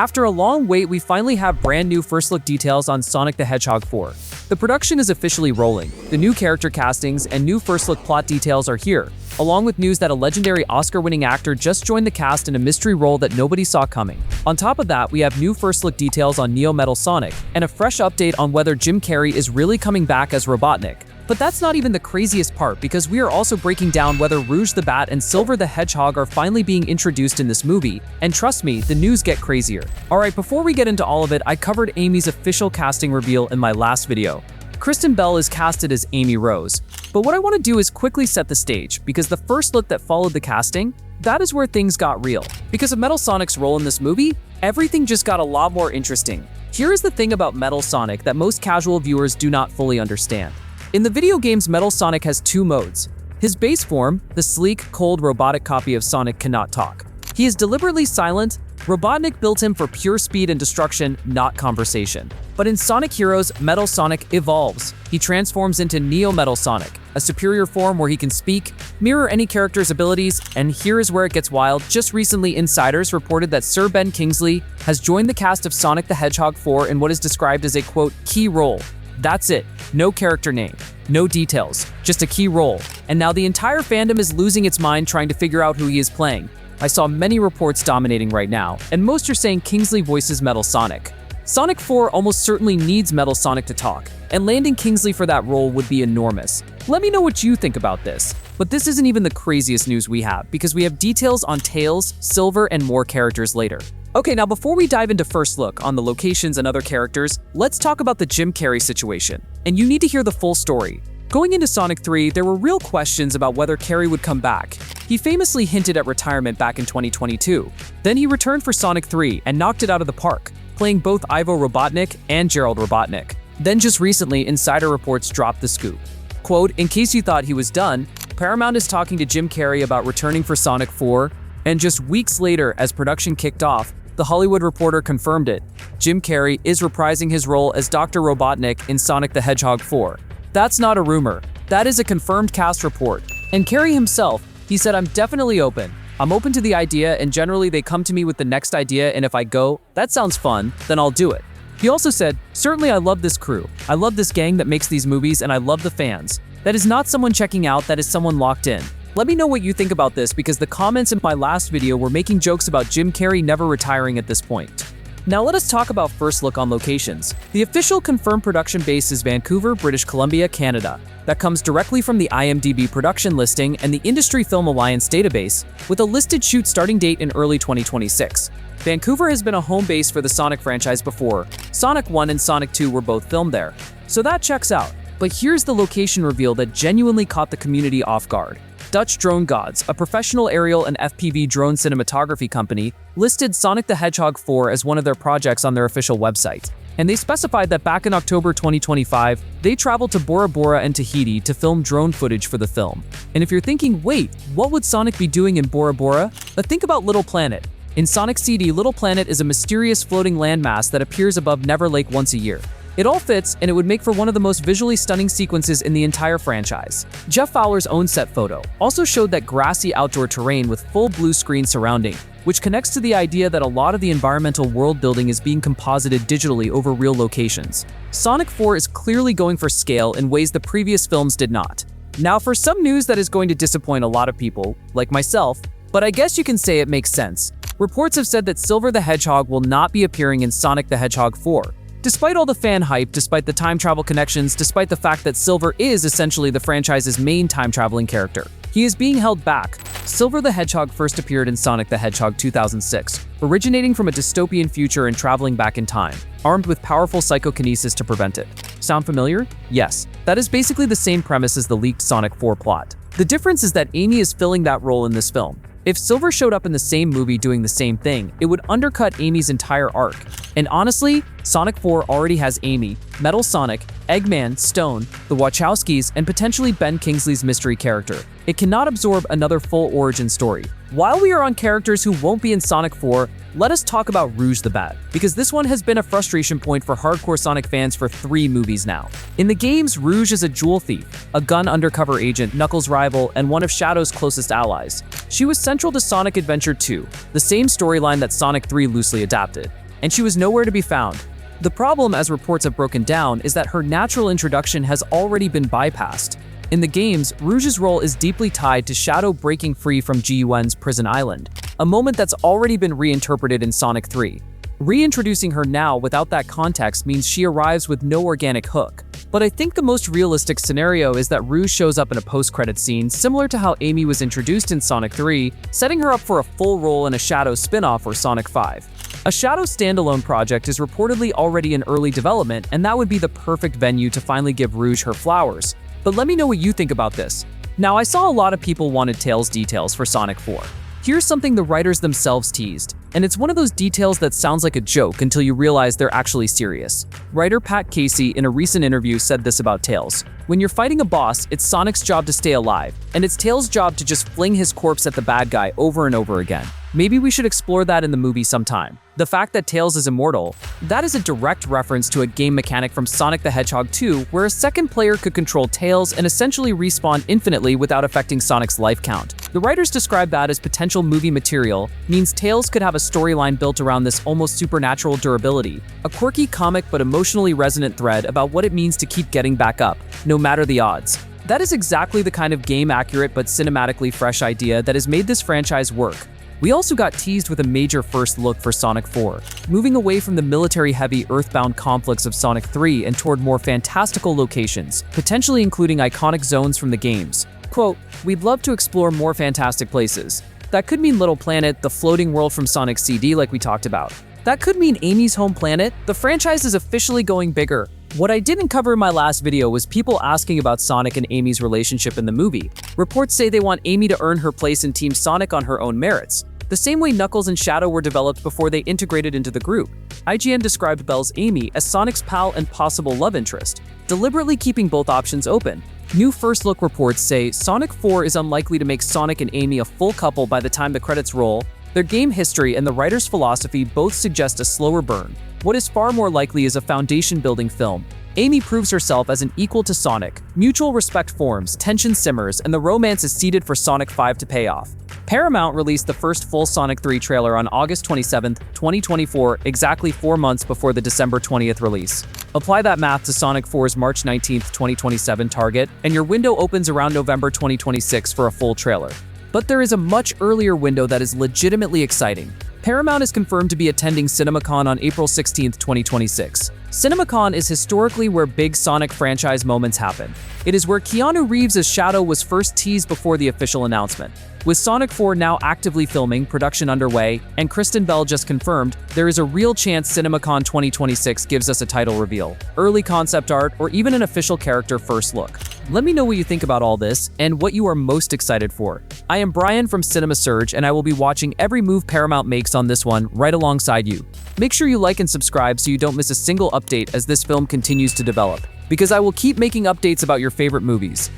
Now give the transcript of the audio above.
After a long wait, we finally have brand new first look details on Sonic the Hedgehog 4. The production is officially rolling. The new character castings and new first look plot details are here, along with news that a legendary Oscar-winning actor just joined the cast in a mystery role that nobody saw coming. On top of that, we have new first look details on Neo Metal Sonic, and a fresh update on whether Jim Carrey is really coming back as Robotnik. But that's not even the craziest part, because we are also breaking down whether Rouge the Bat and Silver the Hedgehog are finally being introduced in this movie, and trust me, the news get crazier. Alright, before we get into all of it, I covered Amy's official casting reveal in my last video. Kristen Bell is casted as Amy Rose. But what I want to do is quickly set the stage, because the first look that followed the casting, that is where things got real. Because of Metal Sonic's role in this movie, everything just got a lot more interesting. Here is the thing about Metal Sonic that most casual viewers do not fully understand. In the video games, Metal Sonic has two modes. His base form, the sleek, cold, robotic copy of Sonic, cannot talk. He is deliberately silent. Robotnik built him for pure speed and destruction, not conversation. But in Sonic Heroes, Metal Sonic evolves. He transforms into Neo Metal Sonic, a superior form where he can speak, mirror any character's abilities, and here is where it gets wild. Just recently, insiders reported that Sir Ben Kingsley has joined the cast of Sonic the Hedgehog 4 in what is described as a, quote, key role. That's it. No character name, no details, just a key role. And now the entire fandom is losing its mind trying to figure out who he is playing. I saw many reports dominating right now, and most are saying Kingsley voices Metal Sonic. Sonic 4 almost certainly needs Metal Sonic to talk, and landing Kingsley for that role would be enormous. Let me know what you think about this. But this isn't even the craziest news we have, because we have details on Tails, Silver, and more characters later. Okay, now before we dive into first look on the locations and other characters, let's talk about the Jim Carrey situation. And you need to hear the full story. Going into Sonic 3, there were real questions about whether Carrey would come back. He famously hinted at retirement back in 2022. Then he returned for Sonic 3 and knocked it out of the park, playing both Ivo Robotnik and Gerald Robotnik. Then just recently, insider reports dropped the scoop. Quote, in case you thought he was done, Paramount is talking to Jim Carrey about returning for Sonic 4, and just weeks later, as production kicked off, The Hollywood Reporter confirmed it. Jim Carrey is reprising his role as Dr. Robotnik in Sonic the Hedgehog 4. That's not a rumor. That is a confirmed cast report. And Carrey himself, he said, I'm definitely open. I'm open to the idea, and generally they come to me with the next idea, and if I go, that sounds fun, then I'll do it. He also said, certainly I love this crew. I love this gang that makes these movies, and I love the fans. That is not someone checking out, that is someone locked in. Let me know what you think about this, because the comments in my last video were making jokes about Jim Carrey never retiring at this point. Now let us talk about first look on locations. The official confirmed production base is Vancouver, British Columbia, Canada. That comes directly from the IMDb production listing and the Industry Film Alliance database, with a listed shoot starting date in early 2026. Vancouver has been a home base for the Sonic franchise before. Sonic 1 and Sonic 2 were both filmed there, so that checks out. But here's the location reveal that genuinely caught the community off guard. Dutch Drone Gods, a professional aerial and FPV drone cinematography company, listed Sonic the Hedgehog 4 as one of their projects on their official website. And they specified that back in October 2025, they traveled to Bora Bora and Tahiti to film drone footage for the film. And if you're thinking, wait, what would Sonic be doing in Bora Bora? But think about Little Planet. In Sonic CD, Little Planet is a mysterious floating landmass that appears above Never Lake once a year. It all fits, and it would make for one of the most visually stunning sequences in the entire franchise. Jeff Fowler's own set photo also showed that grassy outdoor terrain with full blue screen surrounding, which connects to the idea that a lot of the environmental world building is being composited digitally over real locations. Sonic 4 is clearly going for scale in ways the previous films did not. Now for some news that is going to disappoint a lot of people, like myself, but I guess you can say it makes sense. Reports have said that Silver the Hedgehog will not be appearing in Sonic the Hedgehog 4. Despite all the fan hype, despite the time travel connections, despite the fact that Silver is essentially the franchise's main time-traveling character, he is being held back. Silver the Hedgehog first appeared in Sonic the Hedgehog 2006, originating from a dystopian future and traveling back in time, armed with powerful psychokinesis to prevent it. Sound familiar? Yes. That is basically the same premise as the leaked Sonic 4 plot. The difference is that Amy is filling that role in this film. If Silver showed up in the same movie doing the same thing, it would undercut Amy's entire arc. And honestly, Sonic 4 already has Amy, Metal Sonic, Eggman, Stone, the Wachowskis, and potentially Ben Kingsley's mystery character. It cannot absorb another full origin story. While we are on characters who won't be in Sonic 4, let us talk about Rouge the Bat, because this one has been a frustration point for hardcore Sonic fans for 3 movies now. In the games, Rouge is a jewel thief, a gun undercover agent, Knuckles' rival, and one of Shadow's closest allies. She was central to Sonic Adventure 2, the same storyline that Sonic 3 loosely adapted. and she was nowhere to be found. The problem, as reports have broken down, is that her natural introduction has already been bypassed. In the games, Rouge's role is deeply tied to Shadow breaking free from Ji-Yuan's prison island, a moment that's already been reinterpreted in Sonic 3. Reintroducing her now without that context means she arrives with no organic hook. But I think the most realistic scenario is that Rouge shows up in a post-credit scene similar to how Amy was introduced in Sonic 3, setting her up for a full role in a Shadow spin-off or Sonic 5. A Shadow standalone project is reportedly already in early development, and that would be the perfect venue to finally give Rouge her flowers. But let me know what you think about this. Now, I saw a lot of people wanted Tails details for Sonic 4. Here's something the writers themselves teased, and it's one of those details that sounds like a joke until you realize they're actually serious. Writer Pat Casey in a recent interview said this about Tails: "When you're fighting a boss, it's Sonic's job to stay alive, and it's Tails' job to just fling his corpse at the bad guy over and over again. Maybe we should explore that in the movie sometime." The fact that Tails is immortal, that is a direct reference to a game mechanic from Sonic the Hedgehog 2 where a second player could control Tails and essentially respawn infinitely without affecting Sonic's life count. The writers describe that as potential movie material, means Tails could have a storyline built around this almost supernatural durability, a quirky comic but emotionally resonant thread about what it means to keep getting back up, no matter the odds. That is exactly the kind of game-accurate but cinematically fresh idea that has made this franchise work. We also got teased with a major first look for Sonic 4, moving away from the military-heavy Earthbound conflicts of Sonic 3 and toward more fantastical locations, potentially including iconic zones from the games. Quote, "We'd love to explore more fantastic places. That could mean Little Planet, the floating world from Sonic CD like we talked about. That could mean Amy's home planet. The franchise is officially going bigger." What I didn't cover in my last video was people asking about Sonic and Amy's relationship in the movie. Reports say they want Amy to earn her place in Team Sonic on her own merits, the same way Knuckles and Shadow were developed before they integrated into the group. IGN described Belle's Amy as Sonic's pal and possible love interest, deliberately keeping both options open. New first look reports say Sonic 4 is unlikely to make Sonic and Amy a full couple by the time the credits roll. Their game history and the writer's philosophy both suggest a slower burn. What is far more likely is a foundation-building film. Amy proves herself as an equal to Sonic, mutual respect forms, tension simmers, and the romance is seeded for Sonic 5 to pay off. Paramount released the first full Sonic 3 trailer on August 27, 2024, exactly 4 months before the December 20th release. Apply that math to Sonic 4's March 19, 2027 target, and your window opens around November 2026 for a full trailer. But there is a much earlier window that is legitimately exciting. Paramount is confirmed to be attending Cineacon on April 16, 2026. Cineacon is historically where big Sonic franchise moments happen. It is where Keanu Reeves' Shadow was first teased before the official announcement. With Sonic 4 now actively filming, production underway, and Kristen Bell just confirmed, there is a real chance Cineacon 2026 gives us a title reveal, early concept art, or even an official character first look. Let me know what you think about all this and what you are most excited for. I am Brian from Cinema Surge, and I will be watching every move Paramount makes on this one right alongside you. Make sure you like and subscribe so you don't miss a single update as this film continues to develop, because I will keep making updates about your favorite movies.